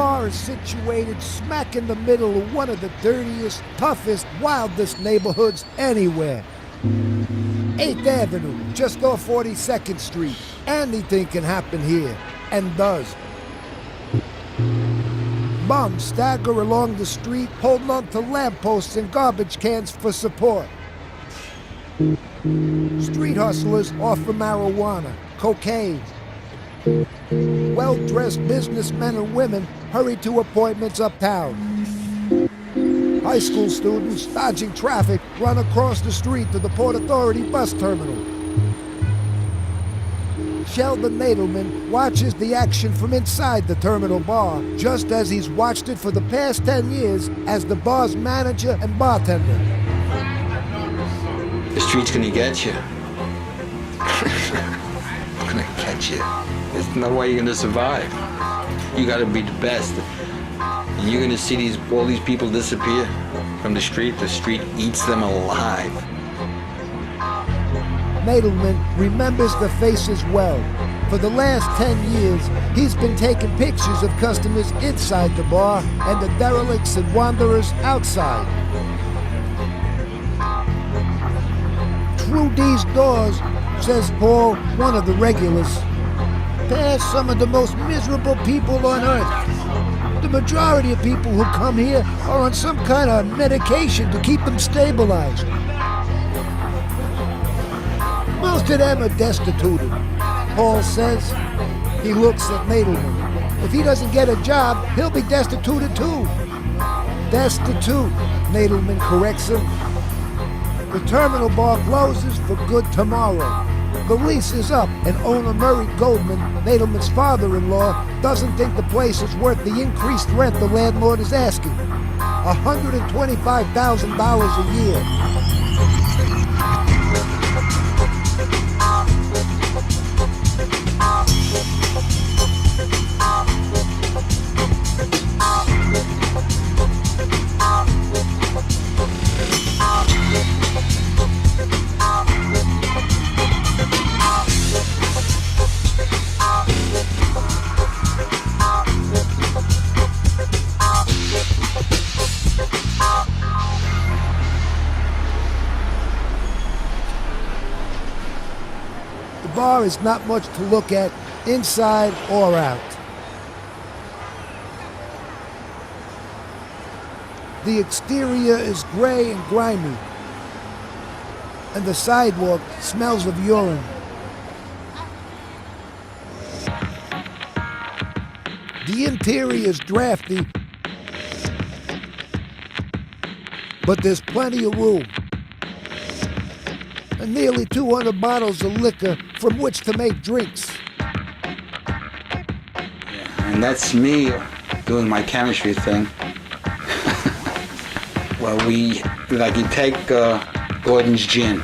bar is situated smack in the middle of one of the dirtiest, toughest, wildest neighborhoods anywhere. 8th Avenue, just off 42nd Street. Anything can happen here, and does. Bums stagger along the street, holding on to lampposts and garbage cans for support. Street hustlers offer marijuana, cocaine. Well-dressed businessmen and women hurry to appointments uptown. High school students dodging traffic run across the street to the Port Authority bus terminal. Sheldon Nadelman watches the action from inside the terminal bar, just as he's watched it for the past 10 years as the bar's manager and bartender. The street's gonna get you. Gonna catch you. There's no way you're gonna survive. You gotta be the best. And you're gonna see all these people disappear from the street. The street eats them alive. Nadelman remembers the faces well. For the last 10 years, he's been taking pictures of customers inside the bar and the derelicts and wanderers outside. Through these doors, says Paul, one of the regulars, pass some of the most miserable people on earth. The majority of people who come here are on some kind of medication to keep them stabilized. Most of them are destituted, Paul says. He looks at Nadelman. If he doesn't get a job, he'll be destituted too. Destitute, Nadelman corrects him. The terminal bar closes for good tomorrow. The lease is up, and owner Murray Goldman, Nadelman's father-in-law, doesn't think the place is worth the increased rent the landlord is asking. $125,000 a year. The bar is not much to look at, inside or out. The exterior is gray and grimy, and the sidewalk smells of urine. The interior is drafty, but there's plenty of room. And nearly 200 bottles of liquor from which to make drinks. And that's me doing my chemistry thing. Well, you take Gordon's gin,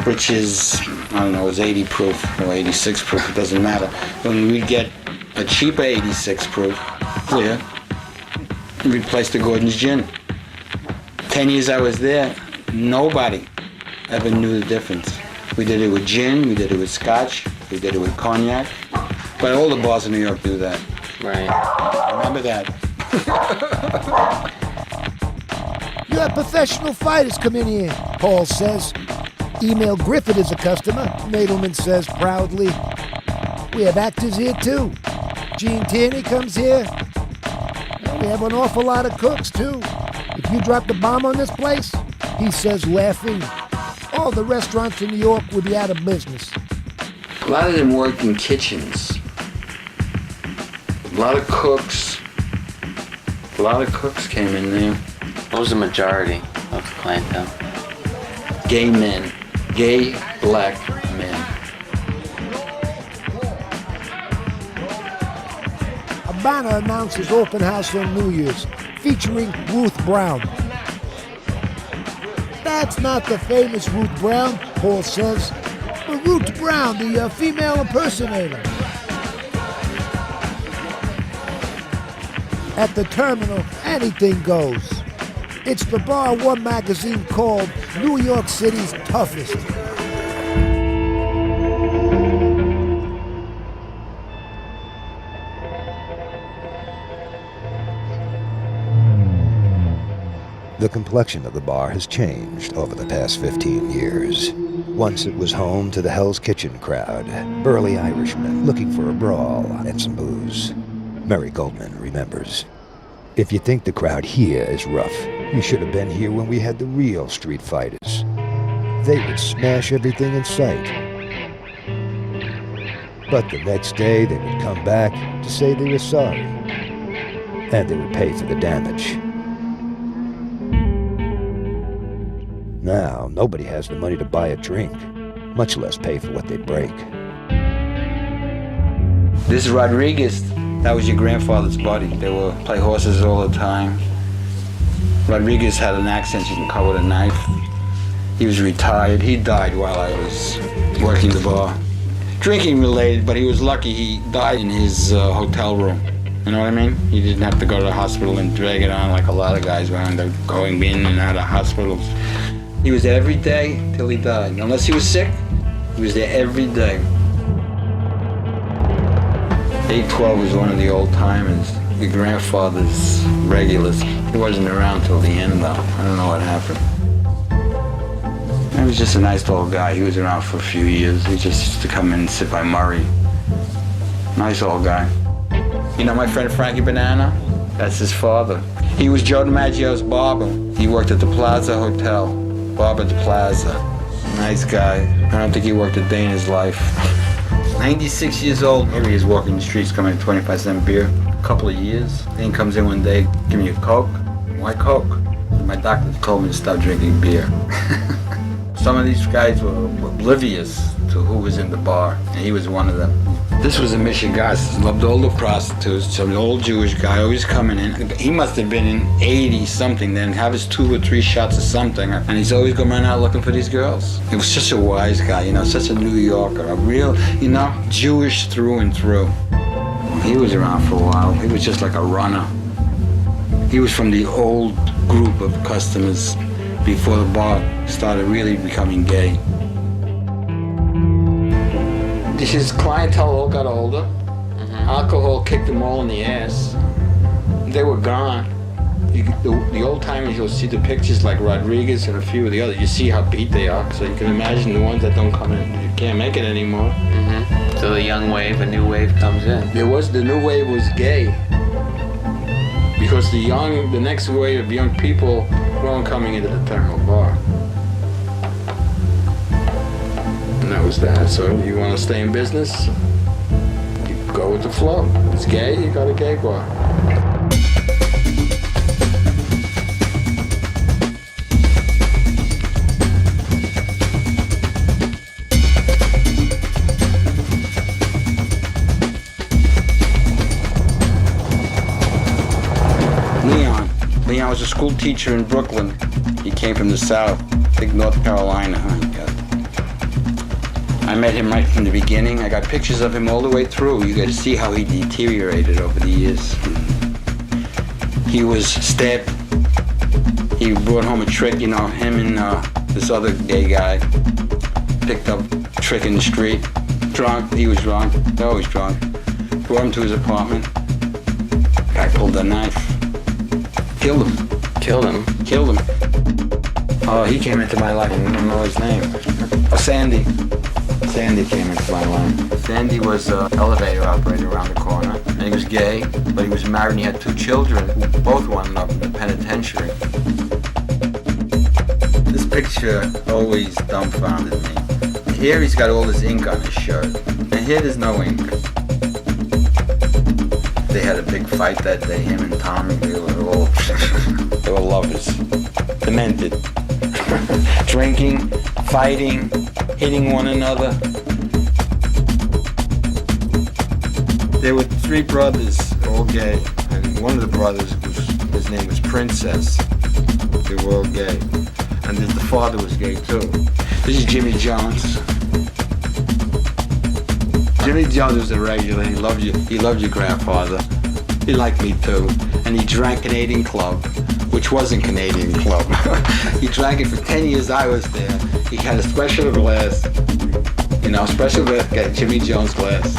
which is, I don't know, it's 80 proof or 86 proof, it doesn't matter. When we get a cheaper 86 proof, replace the Gordon's gin. 10 years I was there, nobody ever knew the difference. We did it with gin, we did it with scotch, we did it with cognac. But all the bars in New York do that. Right. Remember that. You have professional fighters come in here, Paul says. Email Griffith is a customer, Nadelman says proudly. We have actors here too. Gene Tierney comes here. We have an awful lot of cooks too. If you dropped a bomb on this place, he says laughing, all the restaurants in New York would be out of business. A lot of them work in kitchens. A lot of cooks came in there. What was the majority of the clientele? Gay men. Gay black men. A banner announces open house on New Year's, featuring Ruth Brown. That's not the famous Ruth Brown, Paul says, but Ruth Brown, the female impersonator. At the terminal, anything goes. It's the bar one magazine called New York City's toughest. The complexion of the bar has changed over the past 15 years. Once it was home to the Hell's Kitchen crowd, burly Irishmen looking for a brawl and some booze. Mary Goldman remembers. If you think the crowd here is rough, you should have been here when we had the real street fighters. They would smash everything in sight. But the next day they would come back to say they were sorry, and they would pay for the damage. Now, nobody has the money to buy a drink, much less pay for what they break. This is Rodriguez. That was your grandfather's buddy. They would play horses all the time. Rodriguez had an accent you can cut with a knife. He was retired. He died while I was working the bar. Drinking related, but he was lucky he died in his hotel room. You know what I mean? He didn't have to go to the hospital and drag it on like a lot of guys wound up going in and out of hospitals. He was there every day till he died. Unless he was sick, he was there every day. 812 was one of the old timers, your grandfather's regulars. He wasn't around till the end though. I don't know what happened. He was just a nice little guy. He was around for a few years. He just used to come in and sit by Murray. Nice old guy. You know my friend Frankie Banana? That's his father. He was Joe DiMaggio's barber. He worked at the Plaza Hotel. Barber at the Plaza. Nice guy. I don't think he worked a day in his life. 96 years old. Here he is walking the streets coming to 25-cent beer. A couple of years. Then he comes in one day, give me a Coke. Why Coke? My doctor told me to stop drinking beer. Some of these guys were oblivious to who was in the bar, and he was one of them. This was a Michigan. Loved all the prostitutes. Some old Jewish guy always coming in. He must have been in 80-something then, have his 2 or 3 shots of something, and he's always going out looking for these girls. He was such a wise guy, you know, such a New Yorker, a real, you know, Jewish through and through. He was around for a while. He was just like a runner. He was from the old group of customers before the bar started really becoming gay. His clientele all got older. Alcohol kicked them all in the ass. They were gone. The old timers, you'll see the pictures like Rodriguez and a few of the others. You see how beat they are, so you can imagine the ones that don't come in. You can't make it anymore. So the young wave, a new wave comes in. The new wave was gay. Because the next wave of young people weren't coming into the Terminal Bar. And that was that. So you want to stay in business, you go with the flow. It's gay, you got a gay bar. Leon was a school teacher in Brooklyn. He came from the South, I think North Carolina. I met him right from the beginning. I got pictures of him all the way through. You got to see how he deteriorated over the years. He was stabbed. He brought home a trick, you know, him and this other gay guy picked up a trick in the street. Drunk, he was drunk, always drunk. Brought him to his apartment. Guy pulled a knife. Killed him. Killed him. Killed him. Oh, he came into my life. I don't know his name. Oh, Sandy. Sandy came into my life. Sandy was an elevator operator around the corner. And he was gay, but he was married and he had 2 children who both wound up in the penitentiary. This picture always dumbfounded me. Here he's got all this ink on his shirt. And here there's no ink. They had a big fight that day, him and Tommy. They were lovers. Demented. Drinking, fighting, hitting one another. There were 3 brothers, all gay. And one of the brothers, his name was Princess. They were all gay. And the father was gay too. This is Jimmy Jones. Jimmy Jones was a regular. He loved you. He loved your grandfather. He liked me too. And he drank Canadian Club, which wasn't Canadian Club. He drank it for 10 years I was there. He had a special glass, you know, special glass, got Jimmy Jones glass.